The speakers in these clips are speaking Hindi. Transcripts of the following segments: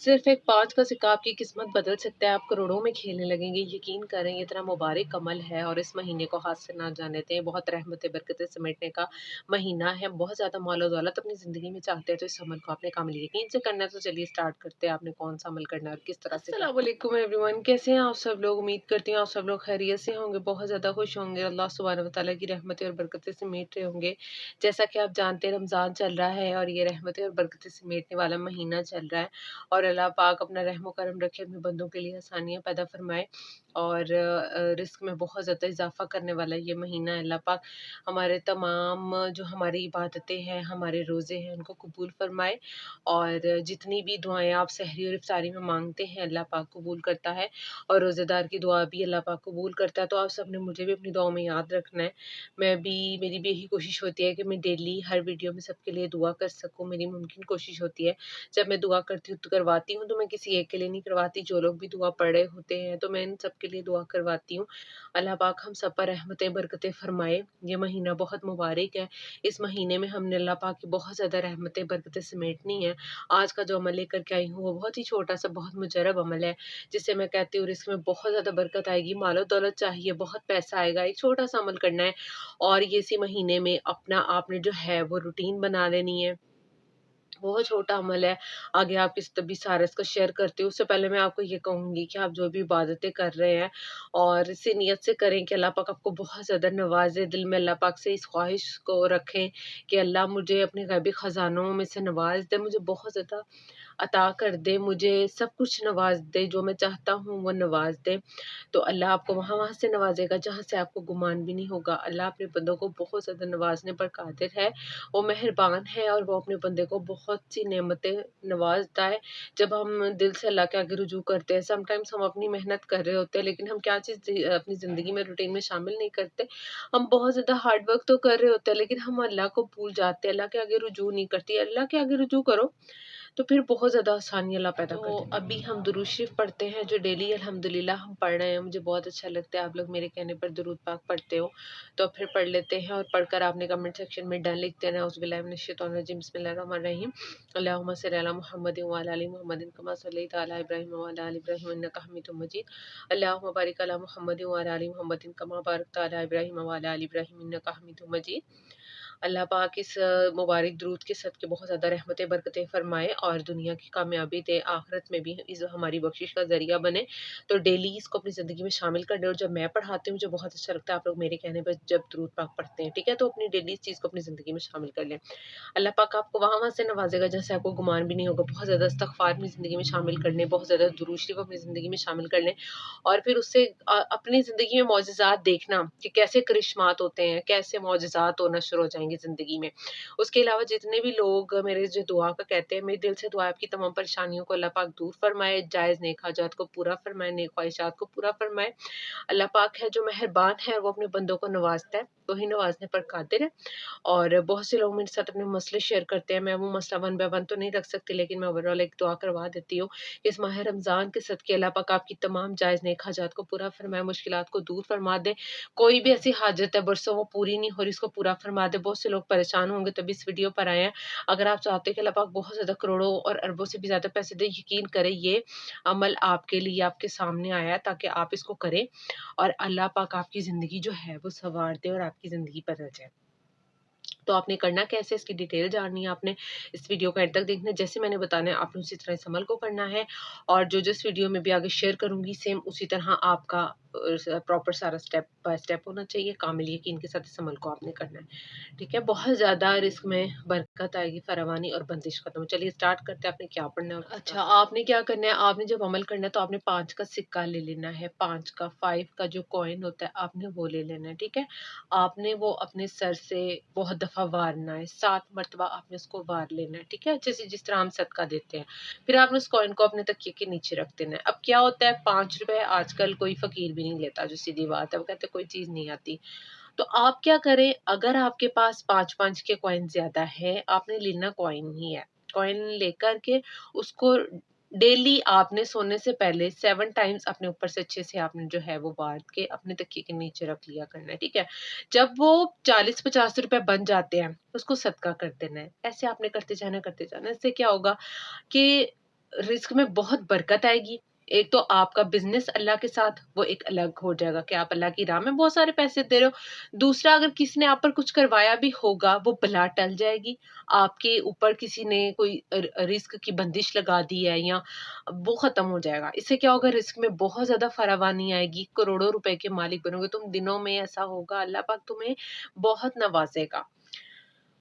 सिर्फ एक 5 का सिक्का आपकी किस्मत बदल सकता है, आप करोड़ों में खेलने लगेंगे। यकीन करें ये इतना मुबारक अमल है और इस महीने को हाथ से ना जाने दें। बहुत रहमतें बरकतें समेटने का महीना है। बहुत ज़्यादा माल और दौलत अपनी ज़िंदगी में चाहते हैं तो इस अमल को आपने कामिल यकीन से करना है। तो चलिए स्टार्ट करते हैं, आपने कौन-सा अमल करना है और किस तरह से करना है। अस्सलाम वालेकुम एवरीवन, कैसे हैं आप सब लोग? उम्मीद करती हूँ आप सब लोग खैरियत से होंगे, बहुत ज़्यादा खुश होंगे, अल्लाह सुब्हानहू व तआला की रहमतें और बरकतें समेट रहे होंगे। जैसा कि आप जानते हैं रमज़ान चल रहा है और ये रहमतें और बरकतें समेटने वाला महीना चल रहा है और अल्लाह पाक अपना रहम करम रखे, अपने बंदों के लिए आसानियाँ पैदा फरमाए और रिज़्क में बहुत ज़्यादा इज़ाफ़ा करने वाला ये महीना है। अल्लाह पाक हमारे तमाम जो हमारी इबादतें हैं, हमारे रोज़े हैं, उनको कबूल फरमाए और जितनी भी दुआएँ आप सहरी और इफ्तारी में माँगते हैं, अल्लाह पाक कबूल करता है और रोज़ेदार की दुआ भी अल्लाह पाक कबूल करता है। तो आप सब ने मुझे भी अपनी दुआओं में याद रखना है। मेरी भी यही कोशिश होती है कि मैं डेली हर वीडियो में सबके लिए दुआ कर सकूँ। मेरी मुमकिन कोशिश होती है जब मैं दुआ करती हूँ तो करवाती हूँ, तो मैं किसी एक के लिए नहीं करवाती, जो लोग भी दुआ पढ़ रहे होते हैं तो मैं इन सब के लिए दुआ करवाती हूँ। अल्लाह पाक हम सब पर रहमतें बरकतें फरमाए। ये महीना बहुत मुबारक है। इस महीने में हमने अल्लाह पाक की बहुत ज़्यादा रहमतें बरकतें समेटनी है। आज का जो अमल लेकर के आई हूँ वो बहुत ही छोटा-सा बहुत मुजर्रब अमल है, जिससे मैं कहती हूँ रिज़्क में बहुत ज़्यादा बरकत आएगी, मालो-दौलत चाहिए, बहुत पैसा आएगा। एक छोटा-सा अमल करना है और ये इसी महीने में अपना आपने जो है वो रूटीन बना लेनी है। बहुत छोटा अमल है। आगे आप किसी भी सारा इसको शेयर करते हो, उससे पहले मैं आपको ये कहूँगी कि आप जो भी इबादतें कर रहे हैं और इसी नियत से करें कि अल्लाह पाक आपको बहुत ज़्यादा नवाज़े। दिल में अल्लाह पाक से इस ख्वाहिश को रखें कि अल्लाह मुझे अपने गैबी ख़ज़ानों में से नवाज़ दे, मुझे बहुत ज़्यादा अता कर दे, मुझे सब कुछ नवाज़ दे, जो मैं चाहता हूँ वो नवाज़ दे। तो अल्लाह आपको वहाँ-वहाँ से नवाज़ेगा जहाँ से आपको गुमान भी नहीं होगा। अल्लाह अपने बंदों को बहुत ज़्यादा नवाज़ने पर क़ादिर है, वो मेहरबान है और वो अपने बंदे को बहुत सी नेमतें नवाज़ता है। जब हम दिल से अल्लाह के आगे रुजू करते हैं, समटाइम्स हम अपनी मेहनत कर रहे होते हैं, लेकिन हम क्या चीज़ अपनी ज़िंदगी में रूटीन में शामिल नहीं करते। हम बहुत ज़्यादा हार्ड वर्क तो कर रहे होते हैं, लेकिन हम अल्लाह को भूल जाते हैं, अल्लाह के आगे रुजू नहीं करते। अल्लाह के आगे रुजू करो, तो फिर बहुत ज़्यादा आसानी अल्लाह पैदा कर देता है। अभी हम दुरूद शरीफ पढ़ते हैं, जो डेली अल्हम्दुलिल्लाह हम पढ़ रहे हैं। मुझे बहुत अच्छा लगता है, आप लोग मेरे कहने पर दुरूद पाक पढ़ते हो, तो फिर पढ़ लेते हैं और पढ़कर आपने कमेंट सेक्शन में डन लिख देना है। औज़ुबिल्लाहि मिनश्शैतानिर्रजीम, बिस्मिल्लाहिर्रहमानिर्रहीम। अल्लाहुम्मा सल्लि अला मुहम्मदिन व अला आलि मुहम्मदिन कमा सल्लैता अला इब्राहीम व अला आलि इब्राहीम इन्नका हमीदुम मजीद। अल्लाहुम्मा बारिक अला मुहम्मदिन व अला आलि मुहम्मदिन कमा बारकता अला इब्राहीम व अला आलि इब्राहीम इन्नका हमीदुम मजीद। अल्लाह पाक इस मुबारक दुरूद के सदके बहुत ज़्यादा रहमतें बरकतें फरमाए और दुनिया की कामयाबी दे, आखिरत में भी इस हमारी बख्शिश का ज़रिया बने। तो डेली इसको अपनी ज़िंदगी में शामिल कर लें और जब मैं पढ़ाती हूँ मुझे बहुत अच्छा लगता है आप लोग मेरे कहने पर जब दुरूद पाक पढ़ते हैं, ठीक है? तो अपनी डेली इस चीज़ को अपनी ज़िंदगी में शामिल कर लें। अल्लाह पाक आपको वहाँ-वहाँ से नवाज़ेगा जहाँ से आपको गुमान भी नहीं होगा। बहुत ज़्यादा इस्तिग़फ़ार अपनी ज़िंदगी में शामिल कर लें, बहुत ज़्यादा दुरूद शरीफ अपनी ज़िंदगी में शामिल कर लें और फिर उससे अपनी ज़िंदगी में मौजिज़ात देखना कि कैसे करिश्मात होते हैं, कैसे मौजिज़ात होना शुरू हो जाएँगे ज़िंदगी में। उसके अलावा जितने भी लोग मेरे जो दुआ का कहते हैं, मेरे दिल से दुआ है आपकी तमाम परेशानियों को अल्लाह पाक दूर फरमाए, जायज़ नेक हाजात को पूरा फरमाए, नेक ख्वाहिशात को पूरा फरमाए। अल्लाह पाक है जो मेहरबान है, वो अपने बंदों को नवाज़ता है, वही नवाज़ने पर क़ादिर है। और बहुत से लोग मेरे साथ अपने मसले शेयर करते हैं, मैं वो मसला वन बाय वन तो नहीं रख सकती, लेकिन मैं ओवरऑल एक दुआ करवा देती हूँ। इस माह रमज़ान के सदके अल्लाह पाक आपकी तमाम जायज़ नेक हाजात को पूरा फरमाए, मुश्किलात को दूर फरमा दे। कोई भी ऐसी हाजत है बरसों वो पूरी नहीं हो रही, उसको पूरा फरमा दे। बहुत से लोग परेशान होंगे तभी इस वीडियो पर आए हैं। अगर आप चाहते हैं कि अल्लाह पाक बहुत ज़्यादा करोड़ों और अरबों से भी ज़्यादा पैसे दे, यकीन करें ये अमल आपके लिए आपके सामने आया है ताकि आप इसको करें और अल्लाह पाक आपकी ज़िंदगी जो है वो सँवार दे और आपकी ज़िंदगी बदल जाए। तो आपने करना कैसे, इसकी डिटेल जाननी है आपने, इस वीडियो को एंड तक देखना है। जैसे मैंने बताना है आपने उसी तरह इस अमल को करना है और जो जिस वीडियो में भी आगे शेयर करूँगी सेम उसी तरह आपका प्रॉपर सारा स्टेप बाय स्टेप होना चाहिए। कामिल यकीन के साथ इस अमल को आपने करना है, ठीक है? बहुत ज़्यादा रिस्क में बरकत आएगी, फरावानी और बंदिश खत्म। चलिए स्टार्ट करते हैं, आपने क्या पढ़ना है और अच्छा आपने क्या करना है, आपने जब अमल करना है तो आपने 5 का सिक्का ले लेना है, 5 का 5 का जो कॉइन होता है आपने वो ले लेना है, ठीक है? आपने वो अपने सर से बहुत दफ़ा वारना है, 7 मरतबा आपने उसको वार लेना है, ठीक है? जैसे जिस तरह हम सदका देते हैं। फिर आपने उस कॉइन को अपने तकिए के नीचे रख देना है। अब क्या होता है ₹5 आजकल कोई फ़कीर भी नहीं लेता, जो सीधी बात है, वो कहते हैं कोई चीज़ नहीं आती। तो आप क्या करें, अगर आपके पास 5-5 के कॉइन ज़्यादा है, आपने लेना कॉइन ही है। कॉइन लेकर के उसको डेली आपने सोने से पहले 7 टाइम्स अपने ऊपर से अच्छे से आपने जो है वो वार के अपने तकिए के नीचे रख लिया करना है, ठीक है? जब वो ₹40-50 बन जाते हैं, उसको सदका कर देना है। ऐसे आपने करते जाना, करते जाना। इससे क्या होगा कि रिस्क में बहुत बरकत आएगी। एक तो आपका बिज़नेस अल्लाह के साथ वो एक अलग हो जाएगा कि आप अल्लाह की राह में बहुत सारे पैसे दे रहे हो। दूसरा, अगर किसी ने आप पर कुछ करवाया भी होगा, वो बला टल जाएगी। आपके ऊपर किसी ने कोई रिस्क की बंदिश लगा दी है या वो ख़त्म हो जाएगा। इससे क्या होगा, रिस्क में बहुत ज़्यादा फरावानी आएगी, करोड़ों रुपए के मालिक बनोगे तुम। दिनों में ऐसा होगा, अल्लाह पाक तुम्हें बहुत नवाज़ेगा।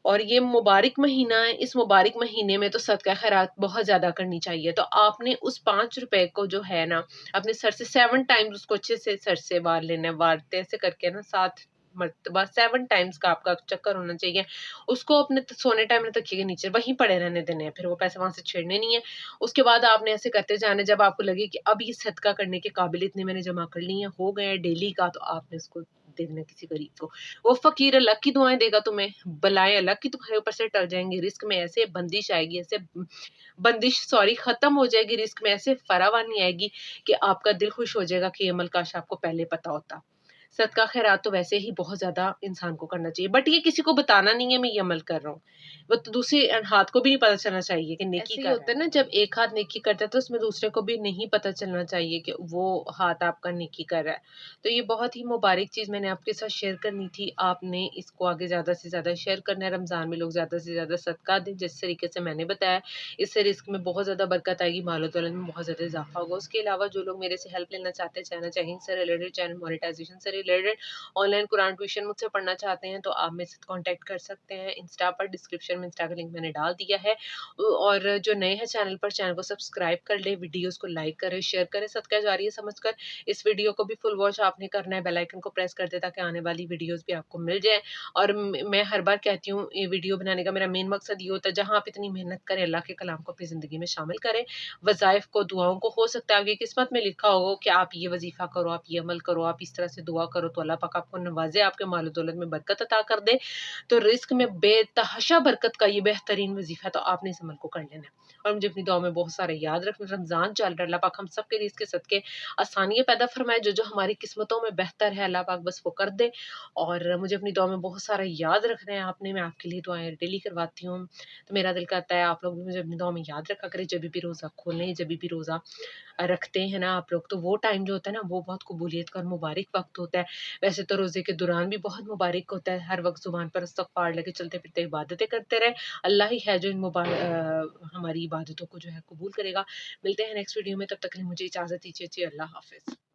और ये मुबारक महीना है, इस मुबारक महीने में तो सदका खैरात बहुत ज़्यादा करनी चाहिए। तो आपने उस ₹5 को जो है ना, अपने सर से 7 टाइम्स उसको अच्छे से सर से वार लेना है। वारते ऐसे करके ना 7 मर्तबा 7 टाइम्स का आपका चक्कर होना चाहिए। उसको अपने सोने टाइम में तकिए के नीचे वहीं पड़े रहने देने हैं, फिर वो पैसे वहाँ से छेड़ने नहीं है। उसके बाद आपने ऐसे करते जाना है, जब आपको लगे कि अब ये सदका करने के काबिल इतने मैंने जमा कर ली हैं, हो गए हैं डेली का, तो आपने उसको दे देना किसी गरीब को। वो फ़कीर अलग की दुआएँ देगा तुम्हें, बलाएँ अलग की तुम्हारे ऊपर से टल जाएँगी, रिस्क में ऐसे बंदिश आएगी, ऐसे बंदिश सॉरी ख़त्म हो जाएगी, रिस्क में ऐसे फ़रावानी आएगी कि आपका दिल खुश हो जाएगा कि ये अमल काश आपको पहले पता होता। सदका खैरात तो वैसे ही बहुत ज़्यादा इंसान को करना चाहिए, बट ये किसी को बताना नहीं है मैं ये अमल कर रहा हूँ। वो तो दूसरे हाथ को भी नहीं पता चलना चाहिए कि नेकी ऐसे ही कर होता है ना, जब एक हाथ नेकी करता है तो उसमें दूसरे को भी नहीं पता चलना चाहिए कि वो हाथ आपका नेकी कर रहा है। तो ये बहुत ही मुबारक चीज़ मैंने आपके साथ शेयर करनी थी। आपने इसको आगे ज़्यादा से ज़्यादा शेयर करना है। रमज़ान में लोग ज़्यादा से ज़्यादा सदका दें, जिस तरीके से मैंने बताया। इससे रिस्क में बहुत ज़्यादा बरकत आएगी, मालो-दौलत में बहुत ज़्यादा इज़ाफ़ा होगा। उसके अलावा जो लोग मेरे से हेल्प लेना चाहते हैं, चैनल चेकिंग से रिलेटेड, चैनल मोनेटाइज़ेशन से रिलेटेड, ऑनलाइन कुरान ट्यूशन मुझसे पढ़ना चाहते हैं, तो आप मेरे साथ कॉन्टैक्ट कर सकते हैं। इंस्टा पर डिस्क्रिप्शन में इंस्टा का लिंक मैंने डाल दिया है। और जो नए हैं चैनल पर, चैनल को सब्सक्राइब कर लें, वीडियोज़ को लाइक करें, शेयर करें, सदका जारिया समझकर। इस वीडियो को भी फुल वॉच आपने करना है, बेल आइकन को प्रेस कर दें ताकि आने वाली वीडियोज़ भी आपको मिल जाएँ। और मैं हर बार कहती हूँ, ये वीडियो बनाने का मेरा मेन मकसद ये होता है, जहाँ आप इतनी मेहनत करें, अल्लाह के कलाम को अपनी ज़िंदगी में शामिल करें। वज़ाइफ को, दुआओं को, हो सकता है आपकी किस्मत में लिखा हो कि आप ये वज़ीफ़ा करो, आप ये अमल करो, आप इस तरह से दुआ करो तो अल्लाह पाक आपको नवाज़े, आपके मालो-दौलत में बरकत अता कर दे। तो रिज़्क में बेतहाशा बरकत का ये बेहतरीन वज़ीफ़ा है, तो आपने इस अमल को कर लेना है। और मुझे अपनी दुआ में बहुत सारे याद रखना। रमज़ान चल रहा है, अल्लाह पाक हम सब के लिए इसके सदके आसानियाँ पैदा फरमाए, जो-जो हमारी किस्मतों में बेहतर है, अल्लाह पाक बस वो कर दे। और मुझे अपनी दुआ में बहुत सारा याद रखना है आपने, मैं आपके लिए दुआएँ डेली करवाती हूँ। तो मेरा दिल करता है आप लोग भी मुझे अपनी दुआ में याद रखा करें, जभी भी रोज़ा खोलें, जभी भी रोज़ा रखते हैं ना आप लोग, तो वो टाइम जो होता है ना, वो बहुत कबूलियत का और मुबारक वक़्त होता है। वैसे तो रोज़े के दौरान भी बहुत मुबारक होता है, हर वक़्त ज़ुबान पर इस्तग़फ़ार लेके चलते-फिरते इबादतें करते रहें। अल्लाह ही है जो इन हमारी इबादतों को जो है कबूल करेगा। मिलते हैं नेक्स्ट वीडियो में, तब तक के लिए मुझे इजाज़त दीजिए जी, अल्लाह हाफ़िज़।